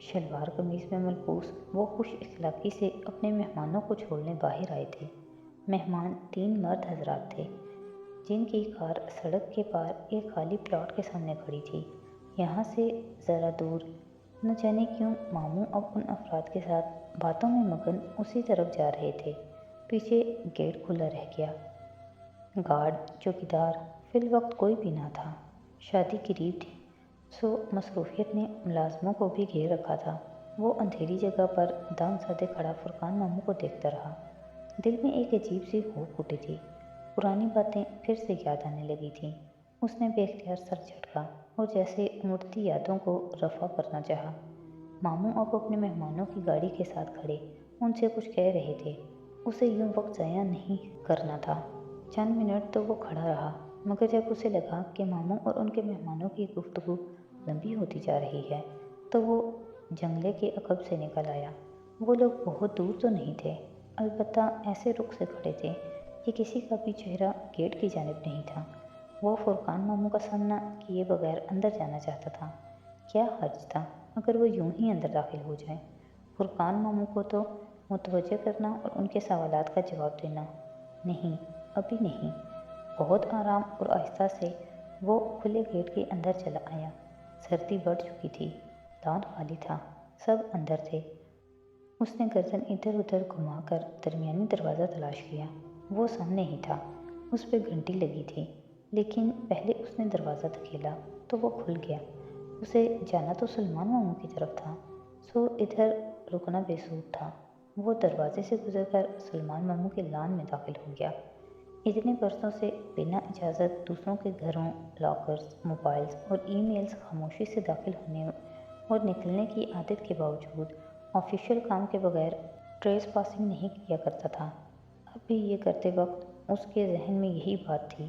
شلوار قمیض میں ملبوس وہ خوش اخلاقی سے اپنے مہمانوں کو چھوڑنے باہر آئے تھے۔ مہمان 3 مرد حضرات تھے جن کی کار سڑک کے پار ایک خالی پلاٹ کے سامنے کھڑی تھی۔ یہاں سے ذرا دور نہ جانے کیوں ماموں اب ان افراد کے ساتھ باتوں میں مگن اسی طرف جا رہے تھے۔ پیچھے گیٹ کھلا رہ گیا۔ گارڈ چوکیدار فی الوقت کوئی بھی نہ تھا۔ شادی قریب تھی سو مصروفیت نے ملازموں کو بھی گھیر رکھا تھا۔ وہ اندھیری جگہ پر دم سادے کھڑا فرقان ماموں کو دیکھتا رہا۔ دل میں ایک عجیب سی ہوپ اٹھی تھی۔ پرانی باتیں پھر سے یاد آنے لگی تھیں۔ اس نے بے اختیار سر جھٹکا اور جیسے امڑتی یادوں کو رفع کرنا چاہا۔ ماموں اب اپنے مہمانوں کی گاڑی کے ساتھ کھڑے ان سے کچھ کہہ رہے تھے۔ اسے یوں وقت ضائع نہیں کرنا تھا۔ چند منٹ تو وہ کھڑا رہا، مگر جب اسے لگا کہ ماموں اور ان کے مہمانوں کی گفتگو لمبی ہوتی جا رہی ہے تو وہ جنگلے کے عقب سے نکل آیا۔ وہ لوگ بہت دور تو نہیں تھے، البتہ ایسے رخ سے کھڑے تھے کہ کسی کا بھی چہرہ گیٹ کی جانب نہیں تھا۔ وہ فرقان ماموں کا سامنا کیے بغیر اندر جانا چاہتا تھا۔ کیا حرج تھا اگر وہ یوں ہی اندر داخل ہو جائے؟ فرقان ماموں کو تو متوجہ کرنا اور ان کے سوالات کا جواب دینا۔ نہیں، ابھی نہیں۔ بہت آرام اور آہستہ سے وہ کھلے گیٹ کے اندر چلا آیا۔ سردی بڑھ چکی تھی، لان خالی تھا، سب اندر تھے۔ اس نے گردن ادھر ادھر گھما کر درمیانی دروازہ تلاش کیا۔ وہ سامنے ہی تھا، اس پہ گھنٹی لگی تھی، لیکن پہلے اس نے دروازہ دھکیلا تو وہ کھل گیا۔ اسے جانا تو سلمان ماموں کی طرف تھا، سو ادھر رکنا بے سود تھا۔ وہ دروازے سے گزر کر سلمان ماموں کے لان میں داخل ہو گیا۔ اتنے برسوں سے بنا اجازت دوسروں کے گھروں، لاکرز، موبائلز اور ای میلز خاموشی سے داخل ہونے اور نکلنے کی عادت کے باوجود آفیشیل کام کے بغیر ٹریس پاسنگ نہیں کیا کرتا تھا۔ اب بھی یہ کرتے وقت اس کے ذہن میں یہی بات تھی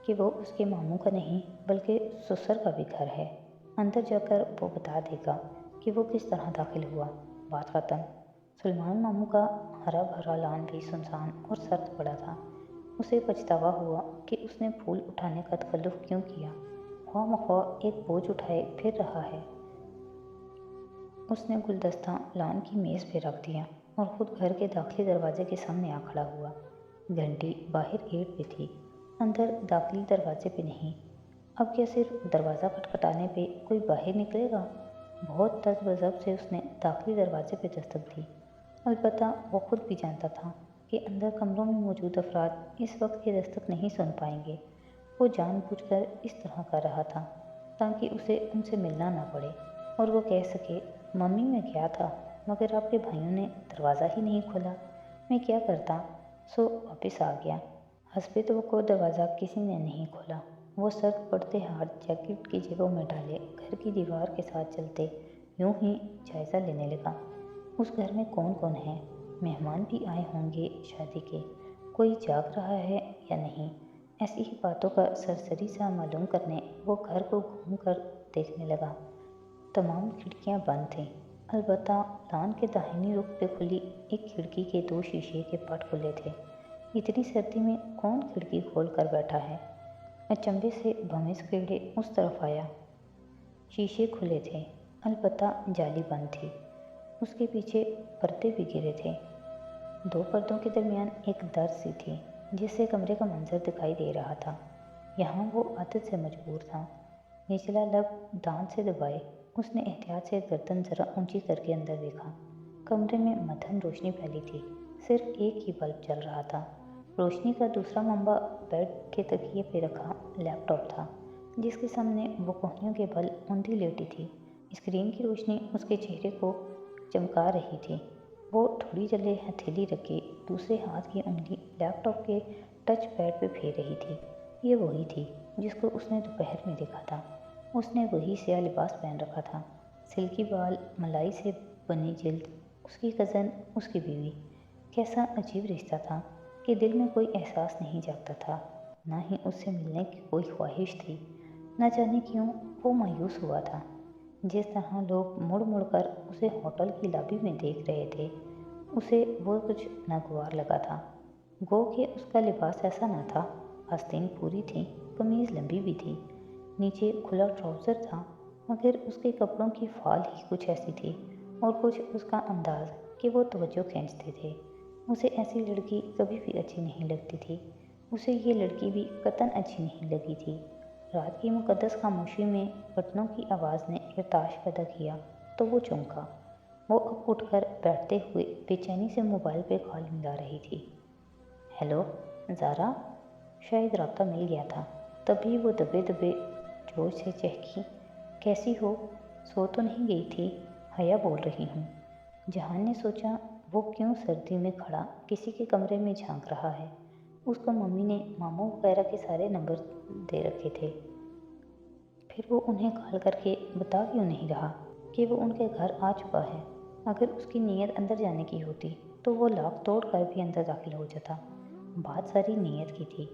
کہ وہ اس کے ماموں کا نہیں بلکہ سسر کا بھی گھر ہے۔ اندر جا کر وہ بتا دے گا کہ وہ کس طرح داخل ہوا۔ بات ختم۔ سلمان ماموں کا ہرا بھرا لان بھی سنسان اور سرد پڑا تھا۔ اسے پچھتاوا ہوا کہ اس نے پھول اٹھانے کا تکلف کیوں کیا۔ خواہ مخواہ ایک بوجھ اٹھائے پھر رہا ہے۔ اس نے گلدستہ لان کی میز پہ رکھ دیا اور خود گھر کے داخلی دروازے کے سامنے آ کھڑا ہوا۔ گھنٹی باہر گیٹ پہ تھی، اندر داخلی دروازے پہ نہیں۔ اب کیا صرف دروازہ کھٹکھٹانے پہ کوئی باہر نکلے گا؟ بہت تذ و ضبط سے اس نے داخلی دروازے پہ دستک دی۔ البتہ وہ خود بھی جانتا تھا کہ اندر کمروں میں موجود افراد اس وقت یہ دستک نہیں سن پائیں گے۔ وہ جان بوجھ کر اس طرح کر رہا تھا تاکہ اسے ان سے ملنا نہ پڑے اور وہ کہہ سکے، ممی میں گیا تھا مگر آپ کے بھائیوں نے دروازہ ہی نہیں کھولا، میں کیا کرتا، سو واپس آ گیا۔ حسب توقع دروازہ کسی نے نہیں کھولا۔ وہ سرد پڑتے ہاتھ جیکٹ کی جیبوں میں ڈالے گھر کی دیوار کے ساتھ چلتے یوں ہی جائزہ لینے لگا۔ اس گھر میں کون کون ہے؟ مہمان بھی آئے ہوں گے شادی کے، کوئی جاگ رہا ہے یا نہیں؟ ایسی ہی باتوں کا سرسری سا معلوم کرنے وہ گھر کو گھوم کر دیکھنے لگا۔ تمام کھڑکیاں بند تھیں، البتہ لان کے داہنی رخ پہ کھلی ایک کھڑکی کے 2 شیشے کے پٹ کھلے تھے۔ اتنی سردی میں کون کھڑکی کھول کر بیٹھا ہے؟ اچنبھے سے بھنس کیڑے اس طرف آیا۔ شیشے کھلے تھے، البتہ جالی بند تھی۔ اس کے پیچھے پردے بھی گرے تھے۔ 2 پردوں کے درمیان ایک در سی تھی جس سے کمرے کا منظر دکھائی دے رہا تھا۔ یہاں وہ عادت سے مجبور تھا۔ نچلا لب دانت سے دبائے اس نے احتیاط سے گردن ذرا اونچی کر کے اندر دیکھا۔ کمرے میں مدھم روشنی پھیلی تھی، صرف ایک ہی بلب جل رہا تھا۔ روشنی کا دوسرا منبع بیڈ کے تکیے پہ رکھا لیپ ٹاپ تھا جس کے سامنے وہ کوہنیوں کے بل اوندھی لیٹی تھی۔ اسکرین کی روشنی اس کے چہرے کو چمکا رہی تھی۔ وہ تھوڑی جلے ہتھیلی رکھے دوسرے ہاتھ کی انگلی لیپ ٹاپ کے ٹچ پیڈ پہ پھیر رہی تھی۔ یہ وہی تھی جس کو اس نے دوپہر میں دیکھا تھا۔ اس نے وہی سیاہ لباس پہن رکھا تھا، سلکی بال، ملائی سے بنی جلد، اس کی کزن، اس کی بیوی۔ کیسا عجیب رشتہ تھا کہ دل میں کوئی احساس نہیں جاگتا تھا، نہ ہی اس سے ملنے کی کوئی خواہش تھی۔ نہ جانے کیوں وہ مایوس ہوا تھا۔ جس طرح لوگ مڑ مڑ کر اسے ہوٹل کی لابی میں دیکھ رہے تھے، اسے وہ کچھ ناگوار لگا تھا۔ گو کہ اس کا لباس ایسا نہ تھا، آستین پوری تھی، قمیض لمبی بھی تھی، نیچے کھلا ٹراؤزر تھا مگر اس کے کپڑوں کی فال ہی کچھ ایسی تھی اور کچھ اس کا انداز کہ وہ توجہ کھینچتے تھے۔ اسے ایسی لڑکی کبھی بھی اچھی نہیں لگتی تھی۔ اسے یہ لڑکی بھی قطعاً اچھی نہیں لگی تھی۔ رات کی مقدس خاموشی میں بٹنوں کی آواز نے ارتعاش پیدا کیا تو وہ چونکا۔ وہ اب اٹھ کر بیٹھتے ہوئے بے چینی سے موبائل پہ کال ملا رہی تھی۔ ہیلو زارا، شاید رابطہ مل گیا تھا، تبھی وہ دبے دبے جوش سے چہکی، کیسی ہو؟ سو تو نہیں گئی تھی؟ حیا بول رہی ہوں۔ جہان نے سوچا وہ کیوں سردی میں کھڑا کسی کے کمرے میں جھانک رہا ہے۔ اس کو ممی نے ماموں وغیرہ کے سارے نمبر دے رکھے تھے، پھر وہ انہیں کال کر کے بتا کیوں نہیں رہا کہ وہ ان کے گھر آ چکا ہے۔ اگر اس کی نیت اندر جانے کی ہوتی تو وہ لاک توڑ کر بھی اندر داخل ہو جاتا۔ بات ساری نیت کی تھی۔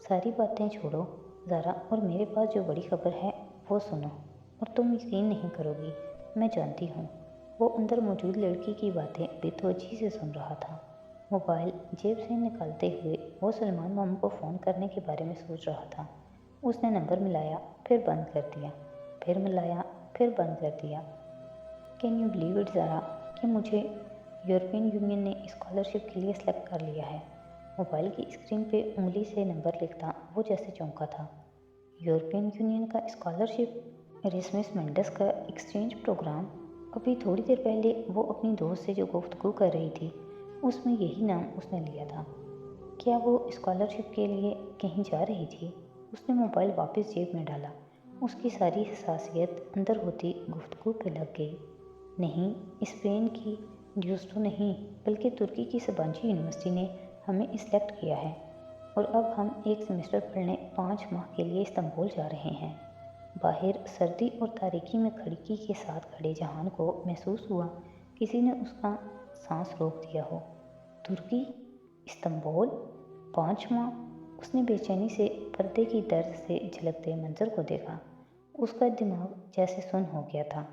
ساری باتیں چھوڑو زارا، اور میرے پاس جو بڑی خبر ہے وہ سنو، اور تم یقین نہیں کرو گی، میں جانتی ہوں۔ وہ اندر موجود لڑکی کی باتیں بے توجہی سے سن رہا تھا۔ موبائل جیب سے نکالتے ہوئے وہ سلمان ماموں کو فون کرنے کے بارے میں سوچ رہا تھا۔ اس نے نمبر ملایا، پھر بند کر دیا، پھر ملایا، پھر بند کر دیا۔ کین یو بلیو اٹ زارا کہ مجھے یورپین یونین نے اسکالرشپ کے لیے سلیکٹ کر لیا ہے۔ موبائل کی اسکرین پہ انگلی سے نمبر لکھتا وہ جیسے چونکا تھا۔ یورپین یونین کا اسکالرشپ، اراسمس مینڈس کا ایکسچینج پروگرام۔ ابھی تھوڑی دیر پہلے وہ اپنی دوست سے جو گفتگو کر رہی تھی اس میں یہی نام اس نے لیا تھا۔ کیا وہ اسکالرشپ کے لیے کہیں جا رہی تھی؟ اس نے موبائل واپس جیب میں ڈالا۔ اس کی ساری حساسیت اندر ہوتی گفتگو پہ لگ گئی۔ نہیں، اسپین کی ڈیوسٹو نہیں، بلکہ ترکی کی سبانچی یونیورسٹی نے ہمیں سلیکٹ کیا ہے، اور اب ہم ایک سیمسٹر پڑھنے 5 ماہ کے لیے استنبول جا رہے ہیں۔ باہر سردی اور تاریکی میں کھڑکی کے ساتھ کھڑے جہان کو محسوس ہوا کسی نے اس کا سانس روک دیا ہو۔ ترکی؟ استنبول؟ 5 ماہ؟ اس نے بے چینی سے پردے کی درز سے جھلکتے منظر کو دیکھا۔ اس کا دماغ جیسے سن ہو گیا تھا۔